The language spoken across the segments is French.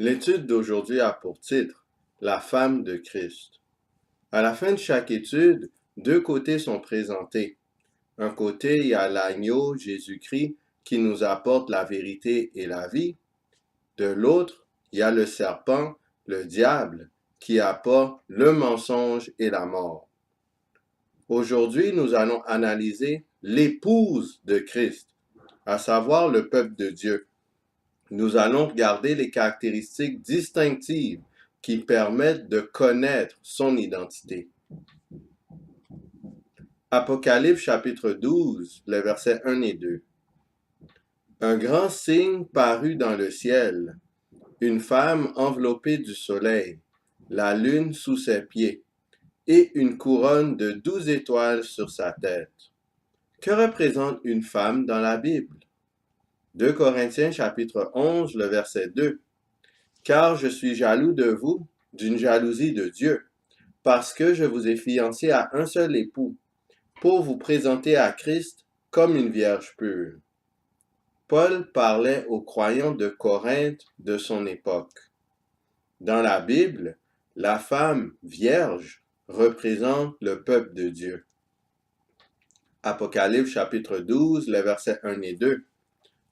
L'étude d'aujourd'hui a pour titre La femme de Christ. À la fin de chaque étude, deux côtés sont présentés. Un côté, il y a l'agneau, Jésus-Christ, qui nous apporte la vérité et la vie. De l'autre, il y a le serpent, le diable, qui apporte le mensonge et la mort. Aujourd'hui, nous allons analyser l'épouse de Christ, à savoir le peuple de Dieu. Nous allons regarder les caractéristiques distinctives qui permettent de connaître son identité. Apocalypse chapitre 12, les versets 1 et 2. Un grand signe parut dans le ciel, une femme enveloppée du soleil, la lune sous ses pieds, et une couronne de 12 étoiles sur sa tête. Que représente une femme dans la Bible? 2 Corinthiens chapitre 11, le verset 2. Car je suis jaloux de vous, d'une jalousie de Dieu, parce que je vous ai fiancé à un seul époux, pour vous présenter à Christ comme une vierge pure. Paul parlait aux croyants de Corinthe de son époque. Dans la Bible, la femme vierge représente le peuple de Dieu. Apocalypse chapitre 12, les versets 1 et 2.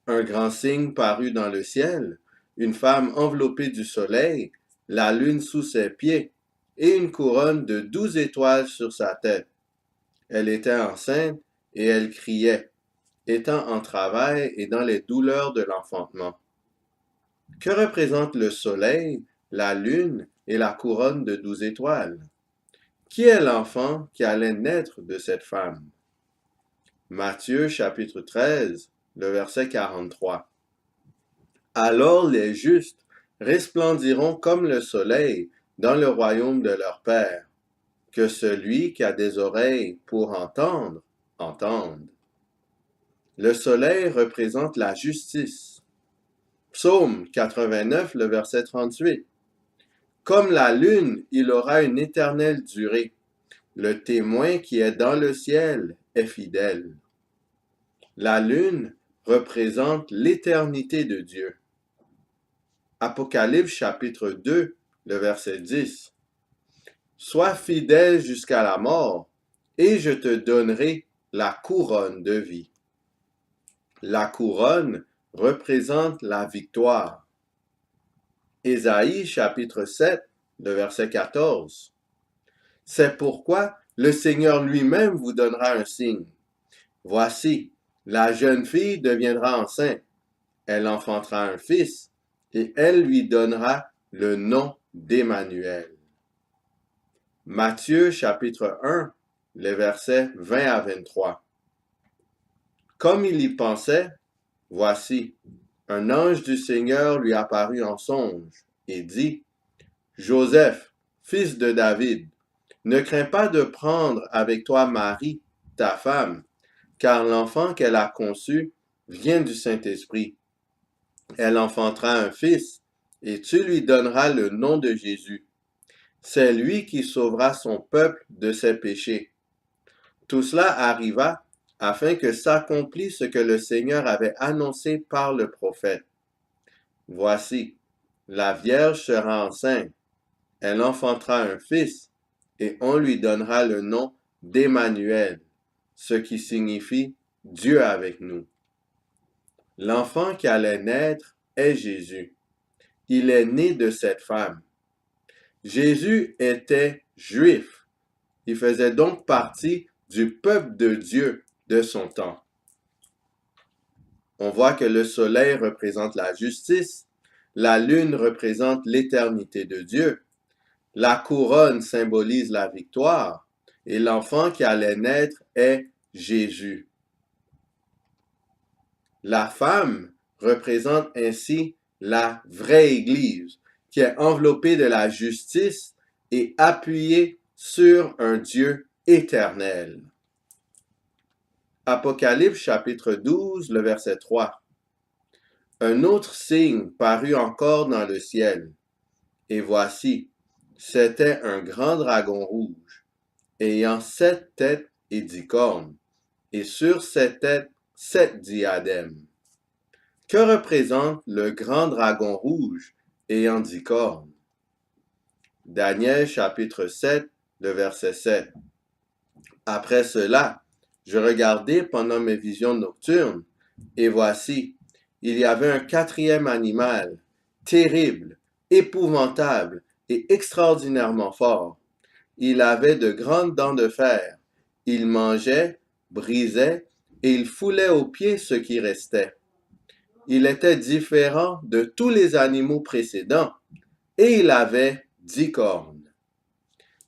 Un grand signe parut dans le ciel, une femme enveloppée du soleil, la lune sous ses pieds, et une couronne de 12 étoiles sur sa tête. Elle était enceinte et elle criait, étant en travail et dans les douleurs de l'enfantement. Que représentent le soleil, la lune et la couronne de 12 étoiles? Qui est l'enfant qui allait naître de cette femme? Matthieu chapitre 13, le verset 43. Alors les justes resplendiront comme le soleil dans le royaume de leur Père. Que celui qui a des oreilles pour entendre, entende. Le soleil représente la justice. Psaume 89, le verset 38. Comme la lune, il aura une éternelle durée. Le témoin qui est dans le ciel est fidèle. La lune représente l'éternité de Dieu. Apocalypse chapitre 2, le verset 10. Sois fidèle jusqu'à la mort, et je te donnerai la couronne de vie. La couronne représente la victoire. Ésaïe chapitre 7, le verset 14. C'est pourquoi le Seigneur lui-même vous donnera un signe. Voici, la jeune fille deviendra enceinte. Elle enfantera un fils, et elle lui donnera le nom d'Emmanuel. Matthieu chapitre 1, les versets 20 à 23. Comme il y pensait, voici, un ange du Seigneur lui apparut en songe et dit, Joseph, fils de David, ne crains pas de prendre avec toi Marie, ta femme, car l'enfant qu'elle a conçu vient du Saint-Esprit. Elle enfantera un fils, et tu lui donneras le nom de Jésus. C'est lui qui sauvera son peuple de ses péchés. Tout cela arriva afin que s'accomplisse ce que le Seigneur avait annoncé par le prophète. Voici, la Vierge sera enceinte, elle enfantera un fils, et on lui donnera le nom d'Emmanuel, ce qui signifie Dieu avec nous. L'enfant qui allait naître est Jésus. Il est né de cette femme. Jésus était juif. Il faisait donc partie du peuple de Dieu de son temps. On voit que le soleil représente la justice, la lune représente l'éternité de Dieu, la couronne symbolise la victoire, et l'enfant qui allait naître est Jésus. La femme représente ainsi la vraie Église, qui est enveloppée de la justice et appuyée sur un Dieu éternel. Apocalypse chapitre 12, le verset 3. Un autre signe parut encore dans le ciel, et voici, c'était un grand dragon rouge, ayant 7 têtes et 10 cornes, et sur ses têtes 7 diadèmes. Que représente le grand dragon rouge ayant 10 cornes. Daniel chapitre 7, le verset 7. Après cela, je regardai pendant mes visions nocturnes, et voici, il y avait un quatrième animal, terrible, épouvantable et extraordinairement fort. Il avait de grandes dents de fer. Il mangeait, brisait, et il foulait aux pieds ce qui restait. Il était différent de tous les animaux précédents, et il avait 10 cornes.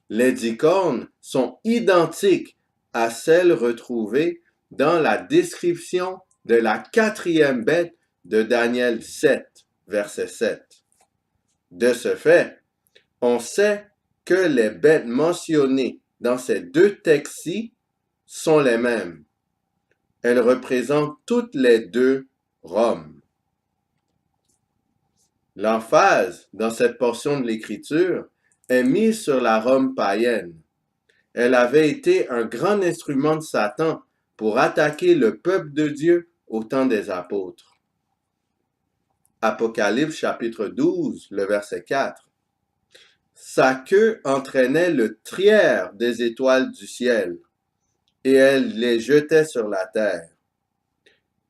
Les 10 cornes sont identiques à celles retrouvées dans la description de la quatrième bête de Daniel 7, verset 7. De ce fait, on sait que les bêtes mentionnées dans ces deux textes-ci sont les mêmes. Elles représentent toutes les deux Rome. L'emphase dans cette portion de l'Écriture est mise sur la Rome païenne. Elle avait été un grand instrument de Satan pour attaquer le peuple de Dieu au temps des apôtres. Apocalypse chapitre 12, le verset 4. Sa queue entraînait le tiers des étoiles du ciel, et elle les jetait sur la terre.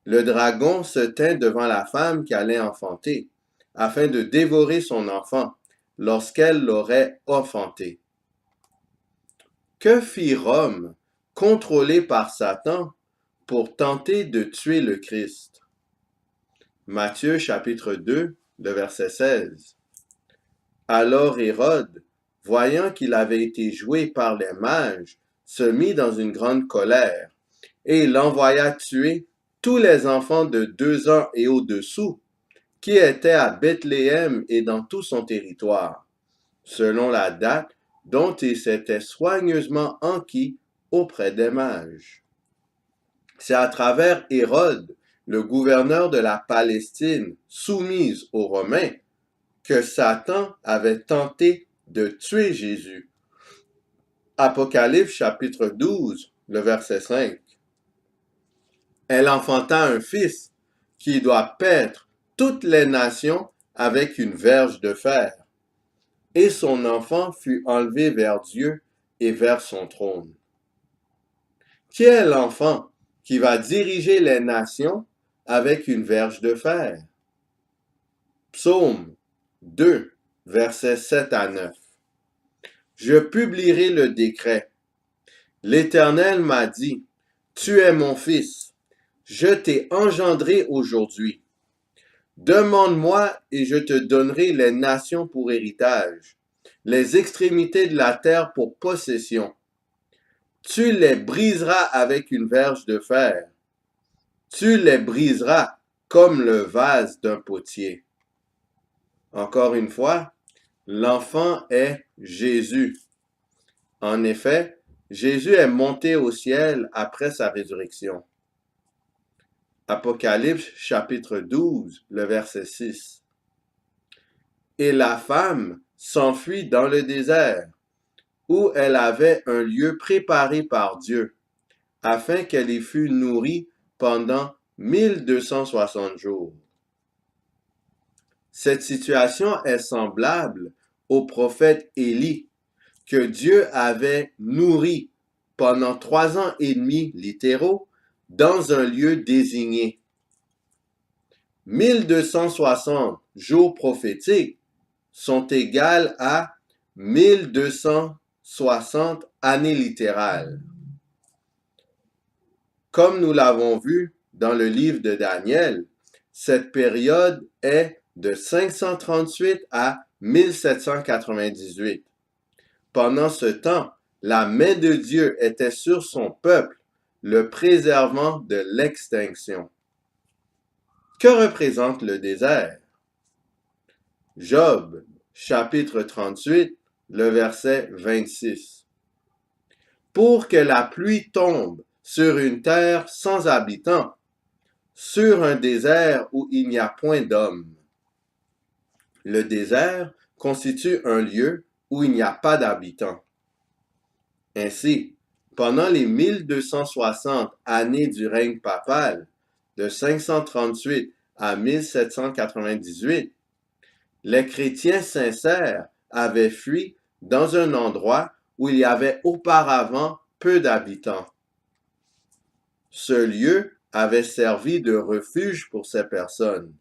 Le dragon se tint devant la femme qui allait enfanter, afin de dévorer son enfant lorsqu'elle l'aurait enfanté. Que fit Rome, contrôlée par Satan, pour tenter de tuer le Christ? Matthieu chapitre 2, le verset 16. Alors Hérode, voyant qu'il avait été joué par les mages, se mit dans une grande colère, et il envoya tuer tous les enfants de 2 ans et au-dessous, qui étaient à Bethléem et dans tout son territoire, selon la date dont il s'était soigneusement enquis auprès des mages. C'est à travers Hérode, le gouverneur de la Palestine soumise aux Romains, que Satan avait tenté de tuer Jésus. Apocalypse chapitre 12, le verset 5. Elle enfanta un fils qui doit paître toutes les nations avec une verge de fer. Et son enfant fut enlevé vers Dieu et vers son trône. Qui est l'enfant qui va diriger les nations avec une verge de fer? Psaume 2, versets 7 à 9. Je publierai le décret. L'Éternel m'a dit, tu es mon fils, je t'ai engendré aujourd'hui. Demande-moi et je te donnerai les nations pour héritage, les extrémités de la terre pour possession. Tu les briseras avec une verge de fer. Tu les briseras comme le vase d'un potier. Encore une fois, l'enfant est Jésus. En effet, Jésus est monté au ciel après sa résurrection. Apocalypse chapitre 12, le verset 6. Et la femme s'enfuit dans le désert, où elle avait un lieu préparé par Dieu, afin qu'elle y fût nourrie pendant 1260 jours. Cette situation est semblable au prophète Élie, que Dieu avait nourri pendant 3 ans et demi littéraux dans un lieu désigné. 1260 jours prophétiques sont égales à 1260 années littérales. Comme nous l'avons vu dans le livre de Daniel, cette période est de 538 à 1798. Pendant ce temps, la main de Dieu était sur son peuple, le préservant de l'extinction. Que représente le désert? Job, chapitre 38, le verset 26. Pour que la pluie tombe sur une terre sans habitants, sur un désert où il n'y a point d'hommes. Le désert constitue un lieu où il n'y a pas d'habitants. Ainsi, pendant les 1260 années du règne papal, de 538 à 1798, Les chrétiens sincères avaient fui dans un endroit où il y avait auparavant peu d'habitants. Ce lieu avait servi de refuge pour ces personnes.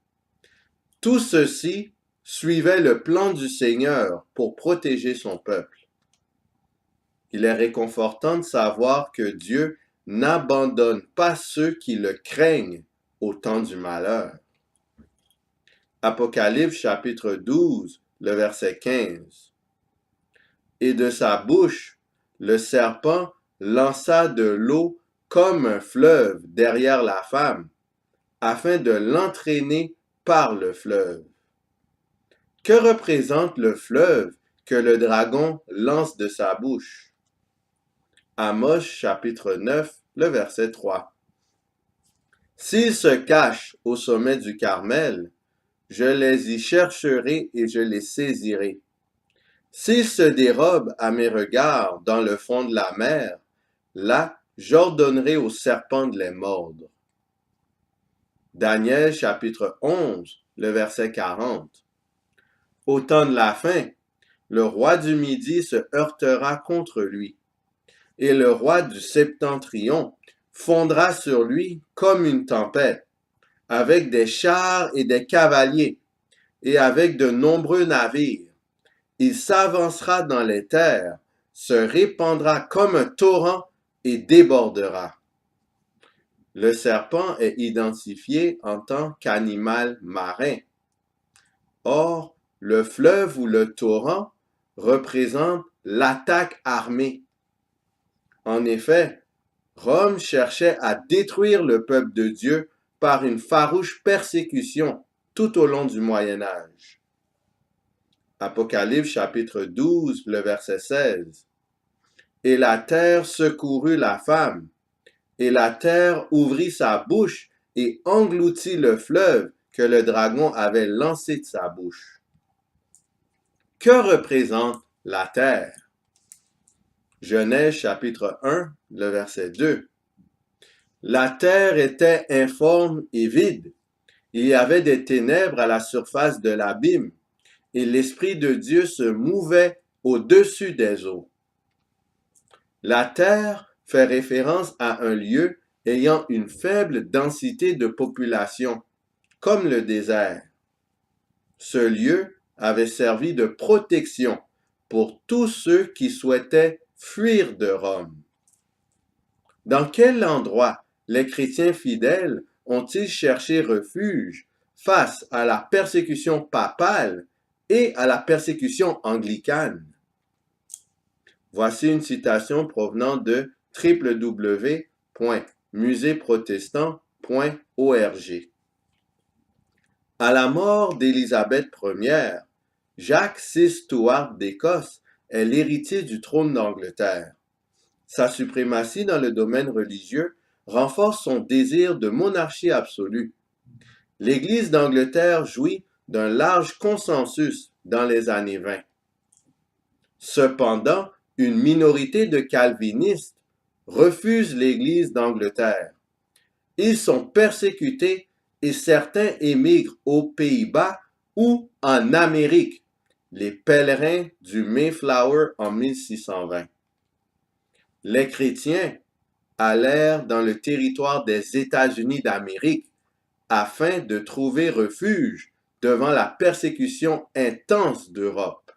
Tout ceci suivait le plan du Seigneur pour protéger son peuple. Il est réconfortant de savoir que Dieu n'abandonne pas ceux qui le craignent au temps du malheur. Apocalypse chapitre 12, le verset 15. Et de sa bouche, le serpent lança de l'eau comme un fleuve derrière la femme, afin de l'entraîner par le fleuve. Que représente le fleuve que le dragon lance de sa bouche? Amos chapitre 9, le verset 3. S'ils se cachent au sommet du Carmel, je les y chercherai et je les saisirai. S'ils se dérobent à mes regards dans le fond de la mer, là j'ordonnerai aux serpents de les mordre. Daniel chapitre 11, le verset 40. Au temps de la fin, le roi du Midi se heurtera contre lui, et le roi du Septentrion fondra sur lui comme une tempête, avec des chars et des cavaliers, et avec de nombreux navires. Il s'avancera dans les terres, se répandra comme un torrent et débordera. Le serpent est identifié en tant qu'animal marin. Or, le fleuve ou le torrent représente l'attaque armée. En effet, Rome cherchait à détruire le peuple de Dieu par une farouche persécution tout au long du Moyen Âge. Apocalypse chapitre 12, le verset 16. Et la terre secourut la femme, et la terre ouvrit sa bouche et engloutit le fleuve que le dragon avait lancé de sa bouche. Que représente la terre? Genèse chapitre 1, le verset 2. La terre était informe et vide. Il y avait des ténèbres à la surface de l'abîme, et l'Esprit de Dieu se mouvait au-dessus des eaux. La terre fait référence à un lieu ayant une faible densité de population, comme le désert. Ce lieu avait servi de protection pour tous ceux qui souhaitaient fuir de Rome. Dans quel endroit les chrétiens fidèles ont-ils cherché refuge face à la persécution papale et à la persécution anglicane? Voici une citation provenant de www.muséeprotestant.org. À la mort d'Élisabeth Ier, Jacques VI Stuart d'Écosse est l'héritier du trône d'Angleterre. Sa suprématie dans le domaine religieux renforce son désir de monarchie absolue. L'Église d'Angleterre jouit d'un large consensus dans les années 20. Cependant, une minorité de calvinistes refuse l'Église d'Angleterre. Ils sont persécutés et certains émigrent aux Pays-Bas ou en Amérique, les pèlerins du Mayflower en 1620. Les chrétiens allèrent dans le territoire des États-Unis d'Amérique afin de trouver refuge devant la persécution intense d'Europe.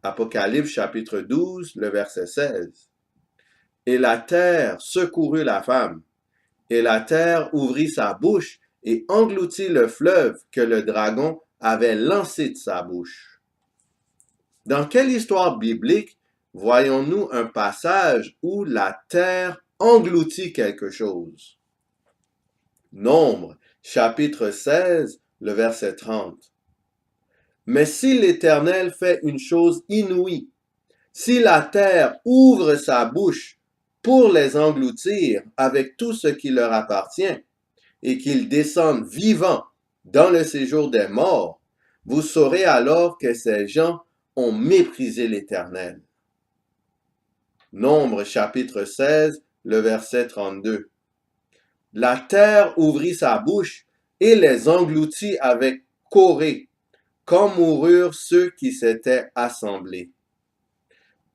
Apocalypse chapitre 12, le verset 16. Et la terre secourut la femme, et la terre ouvrit sa bouche et engloutit le fleuve que le dragon avait lancé de sa bouche. Dans quelle histoire biblique voyons-nous un passage où la terre engloutit quelque chose? Nombre, chapitre 16, le verset 30. Mais si l'Éternel fait une chose inouïe, si la terre ouvre sa bouche pour les engloutir avec tout ce qui leur appartient, et qu'ils descendent vivants dans le séjour des morts, vous saurez alors que ces gens ont méprisé l'Éternel. Nombre chapitre 16, le verset 32. La terre ouvrit sa bouche et les engloutit avec Corée, quand moururent ceux qui s'étaient assemblés.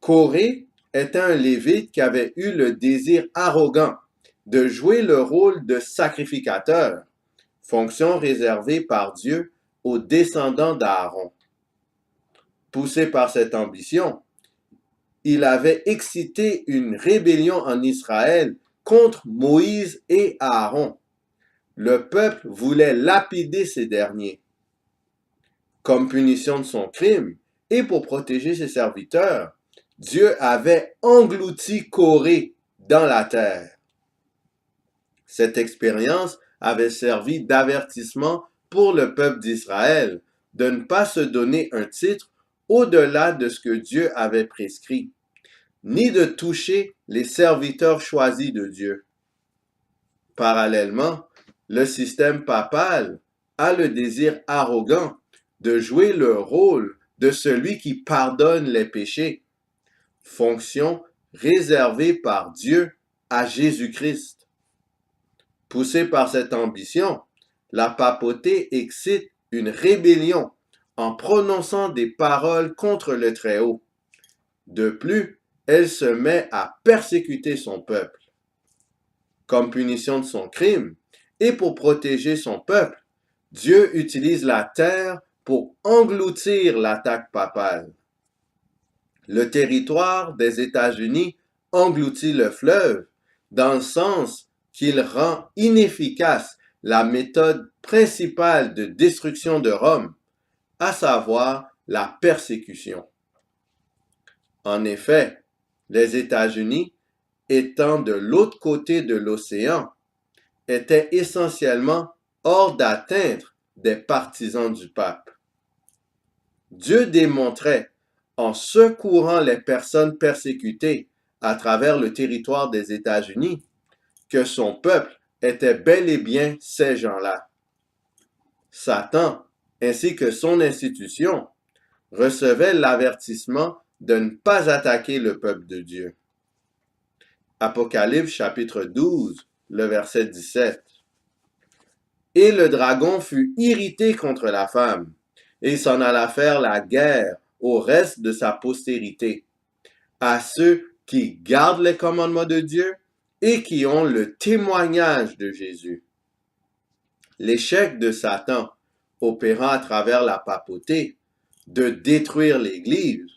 Coré était un lévite qui avait eu le désir arrogant de jouer le rôle de sacrificateur, fonction réservée par Dieu aux descendants d'Aaron. Poussé par cette ambition, il avait excité une rébellion en Israël contre Moïse et Aaron. Le peuple voulait lapider ces derniers. Comme punition de son crime et pour protéger ses serviteurs, Dieu avait englouti Coré dans la terre. Cette expérience avait servi d'avertissement pour le peuple d'Israël de ne pas se donner un titre au-delà de ce que Dieu avait prescrit, ni de toucher les serviteurs choisis de Dieu. Parallèlement, le système papal a le désir arrogant de jouer le rôle de celui qui pardonne les péchés, fonction réservée par Dieu à Jésus-Christ. Poussé par cette ambition, la papauté excite une rébellion en prononçant des paroles contre le Très-Haut. De plus, elle se met à persécuter son peuple. Comme punition de son crime et pour protéger son peuple, Dieu utilise la terre pour engloutir l'attaque papale. Le territoire des États-Unis engloutit le fleuve dans le sens qu'il rend inefficace la méthode principale de destruction de Rome, à savoir la persécution. En effet, les États-Unis, étant de l'autre côté de l'océan, étaient essentiellement hors d'atteinte des partisans du pape. Dieu démontrait, en secourant les personnes persécutées à travers le territoire des États-Unis, que son peuple était bel et bien ces gens-là. Satan, ainsi que son institution, recevaient l'avertissement de ne pas attaquer le peuple de Dieu. Apocalypse chapitre 12, le verset 17. Et le dragon fut irrité contre la femme, et s'en alla faire la guerre au reste de sa postérité, à ceux qui gardent les commandements de Dieu et qui ont le témoignage de Jésus. L'échec de Satan, opérant à travers la papauté, de détruire l'Église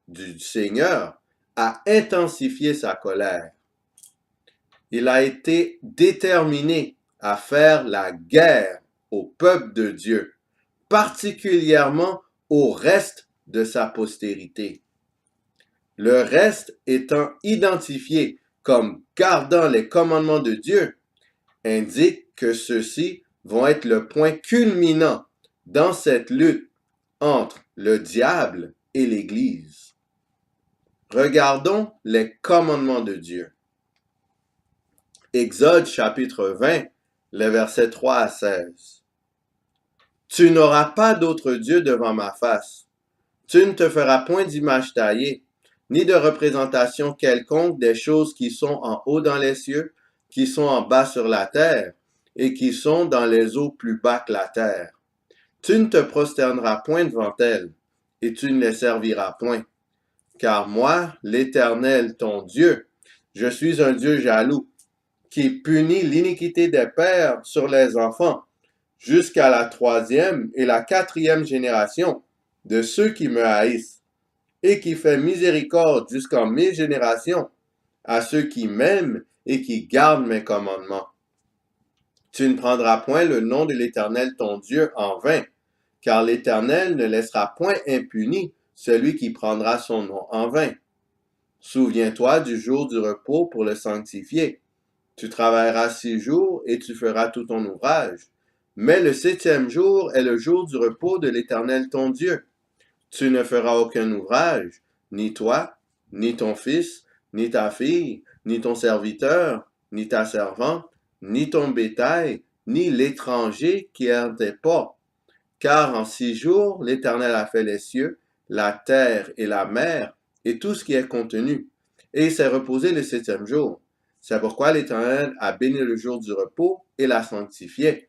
du Seigneur, a intensifié sa colère. Il a été déterminé à faire la guerre au peuple de Dieu, particulièrement au reste de sa postérité. Le reste étant identifié comme gardant les commandements de Dieu, indique que ceux-ci vont être le point culminant dans cette lutte entre le diable et l'Église. Regardons les commandements de Dieu. Exode chapitre 20, les versets 3 à 16. Tu n'auras pas d'autre Dieu devant ma face. Tu ne te feras point d'image taillée, ni de représentation quelconque des choses qui sont en haut dans les cieux, qui sont en bas sur la terre, et qui sont dans les eaux plus bas que la terre. Tu ne te prosterneras point devant elles, et tu ne les serviras point. Car moi, l'Éternel, ton Dieu, je suis un Dieu jaloux, qui punit l'iniquité des pères sur les enfants, jusqu'à la 3e et la 4e génération de ceux qui me haïssent, et qui fait miséricorde jusqu'en 1000 générations à ceux qui m'aiment et qui gardent mes commandements. Tu ne prendras point le nom de l'Éternel ton Dieu en vain, car l'Éternel ne laissera point impuni celui qui prendra son nom en vain. Souviens-toi du jour du repos pour le sanctifier. Tu travailleras 6 jours et tu feras tout ton ouvrage. Mais le 7e jour est le jour du repos de l'Éternel ton Dieu. Tu ne feras aucun ouvrage, ni toi, ni ton fils, ni ta fille, ni ton serviteur, ni ta servante, ni ton bétail, ni l'étranger qui est en tes portes. Car en 6 jours, l'Éternel a fait les cieux, la terre et la mer, et tout ce qui est contenu. Et il s'est reposé le 7e jour. C'est pourquoi l'Éternel a béni le jour du repos et l'a sanctifié.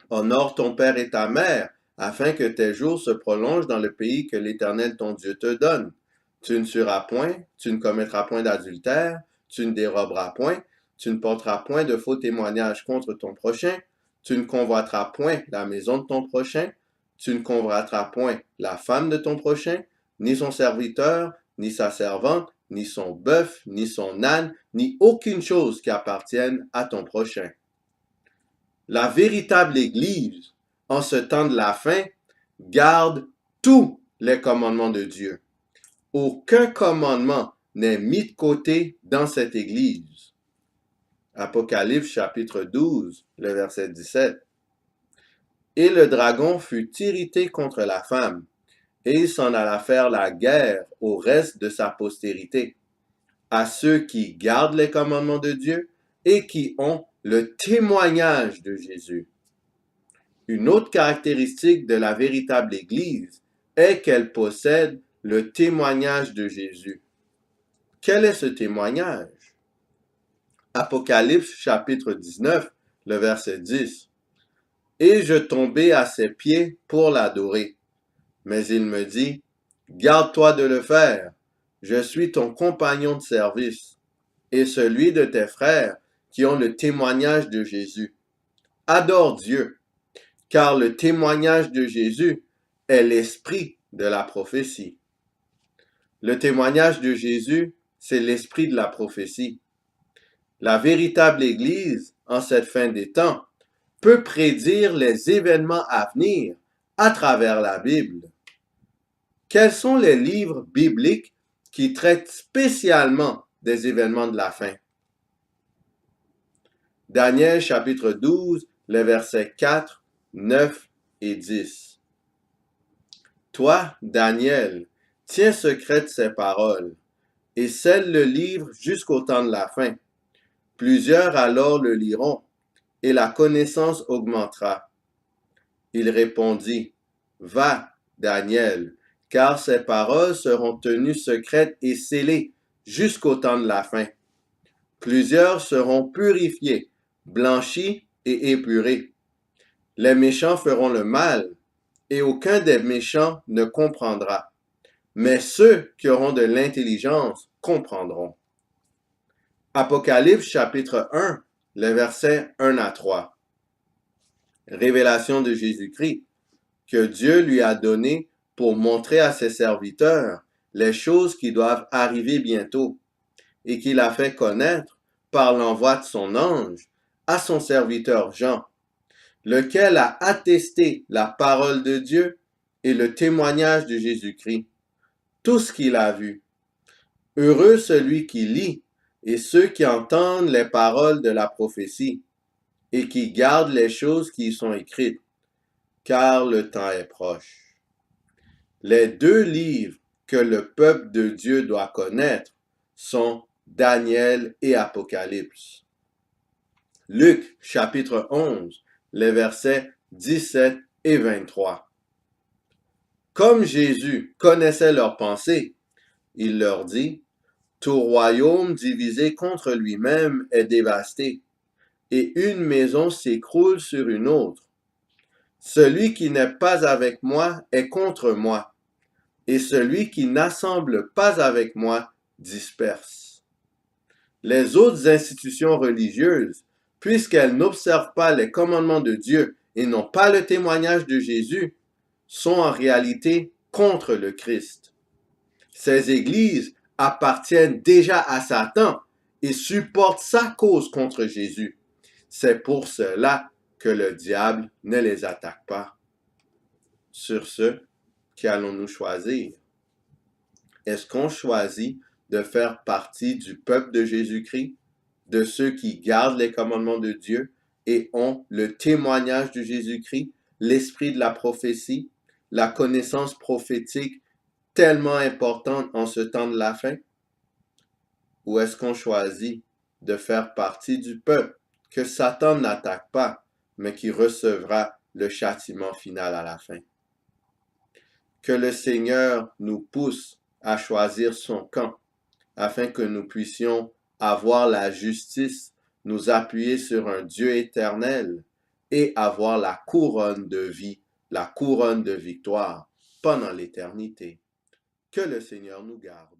Honore ton père et ta mère, afin que tes jours se prolongent dans le pays que l'Éternel ton Dieu te donne. Tu ne tueras point, tu ne commettras point d'adultère, tu ne déroberas point, tu ne porteras point de faux témoignages contre ton prochain, tu ne convoiteras point la maison de ton prochain, tu ne convoiteras point la femme de ton prochain, ni son serviteur, ni sa servante, ni son bœuf, ni son âne, ni aucune chose qui appartienne à ton prochain. La véritable Église, en ce temps de la fin, garde tous les commandements de Dieu. Aucun commandement n'est mis de côté dans cette Église. Apocalypse chapitre 12, le verset 17. Et le dragon fut irrité contre la femme, et il s'en alla faire la guerre au reste de sa postérité, à ceux qui gardent les commandements de Dieu et qui ont le témoignage de Jésus. Une autre caractéristique de la véritable Église est qu'elle possède le témoignage de Jésus. Quel est ce témoignage? Apocalypse chapitre 19, le verset 10. Et je tombai à ses pieds pour l'adorer. Mais il me dit, garde-toi de le faire, je suis ton compagnon de service et celui de tes frères qui ont le témoignage de Jésus. Adore Dieu, car le témoignage de Jésus est l'esprit de la prophétie. Le témoignage de Jésus, c'est l'esprit de la prophétie. La véritable Église, en cette fin des temps, peut prédire les événements à venir à travers la Bible. Quels sont les livres bibliques qui traitent spécialement des événements de la fin? Daniel chapitre 12, les versets 4, 9 et 10. Toi, Daniel, tiens secrète ces paroles et scelle le livre jusqu'au temps de la fin. Plusieurs alors le liront et la connaissance augmentera. Il répondit, va, Daniel, car ces paroles seront tenues secrètes et scellées jusqu'au temps de la fin. Plusieurs seront purifiés, blanchis et épurés. Les méchants feront le mal, et aucun des méchants ne comprendra. Mais ceux qui auront de l'intelligence comprendront. Apocalypse chapitre 1, les versets 1 à 3. Révélation de Jésus-Christ, que Dieu lui a donné pour montrer à ses serviteurs les choses qui doivent arriver bientôt, et qu'il a fait connaître par l'envoi de son ange à son serviteur Jean, lequel a attesté la parole de Dieu et le témoignage de Jésus-Christ, tout ce qu'il a vu. Heureux celui qui lit et ceux qui entendent les paroles de la prophétie et qui gardent les choses qui y sont écrites, car le temps est proche. Les deux livres que le peuple de Dieu doit connaître sont Daniel et Apocalypse. Luc chapitre 11, les versets 17 et 23. Comme Jésus connaissait leurs pensées, il leur dit, tout royaume divisé contre lui-même est dévasté, et une maison s'écroule sur une autre. Celui qui n'est pas avec moi est contre moi, et celui qui n'assemble pas avec moi disperse. Les autres institutions religieuses, puisqu'elles n'observent pas les commandements de Dieu et n'ont pas le témoignage de Jésus, sont en réalité contre le Christ. Ces églises appartiennent déjà à Satan et supportent sa cause contre Jésus. C'est pour cela que le diable ne les attaque pas. Sur ce, qu'allons-nous choisir? Est-ce qu'on choisit de faire partie du peuple de Jésus-Christ, de ceux qui gardent les commandements de Dieu et ont le témoignage de Jésus-Christ, l'esprit de la prophétie, la connaissance prophétique tellement importante en ce temps de la fin? Ou est-ce qu'on choisit de faire partie du peuple que Satan n'attaque pas, mais qui recevra le châtiment final à la fin? Que le Seigneur nous pousse à choisir son camp, afin que nous puissions avoir la justice, nous appuyer sur un Dieu éternel et avoir la couronne de vie la couronne de victoire pendant l'éternité. Que le Seigneur nous garde.